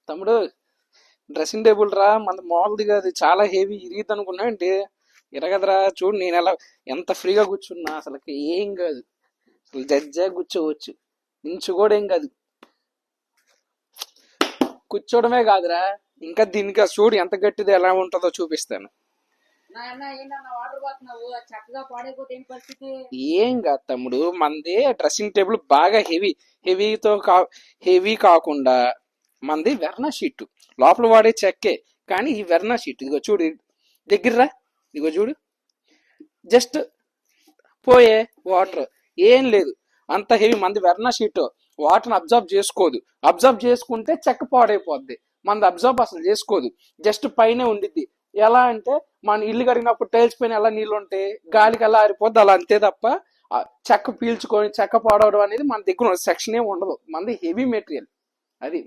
తమ్ముడు dressing table రా, మన మామూలుది కాదు, చాలా హెవీ. ఇరిగిద్ది అనుకున్నా అంటే ఇరగదరా. చూడు నేను ఎలా ఎంత ఫ్రీగా కూర్చున్నా, అసలు ఏం కాదు. అసలు జడ్జా కూర్చోవచ్చు, ఇంచు కూడా ఏం కాదు. కూర్చోవడమే కాదురా, ఇంకా దీనికి చూడు ఎంత గట్టిది ఎలా ఉంటుందో చూపిస్తాను. ఏం కాదు తమ్ముడు, మనది డ్రెస్సింగ్ టేబుల్ బాగా హెవీ కాకుండా మనది వెర్నా షీట్. లోపల వాడే చెక్కే, కానీ ఈ వెర్నా షీట్ ఇదిగో చూడు దగ్గరరా, ఇదిగో చూడు. జస్ట్ పోయే వాటర్ ఏం లేదు, అంత హెవీ. మనది వెర్నా షీట్ వాటర్ని అబ్జర్వ్ చేసుకోదు. అబ్జర్వ్ చేసుకుంటే చెక్క పాడైపోద్ది. మనది అబ్జర్వ్ అసలు చేసుకోదు, జస్ట్ పైనే ఉండిద్ది. ఎలా అంటే మన ఇల్లు కడిగినప్పుడు టైల్స్ పైన ఎలా నీళ్ళు ఉంటాయి, గాలికి ఎలా ఆరిపోద్ది, అలా అంతే తప్ప చెక్క పీల్చుకొని చెక్క పాడవడం అనేది మన దగ్గర సెక్షన్ ఏమి ఉండదు. మనది హెవీ మెటీరియల్ అది.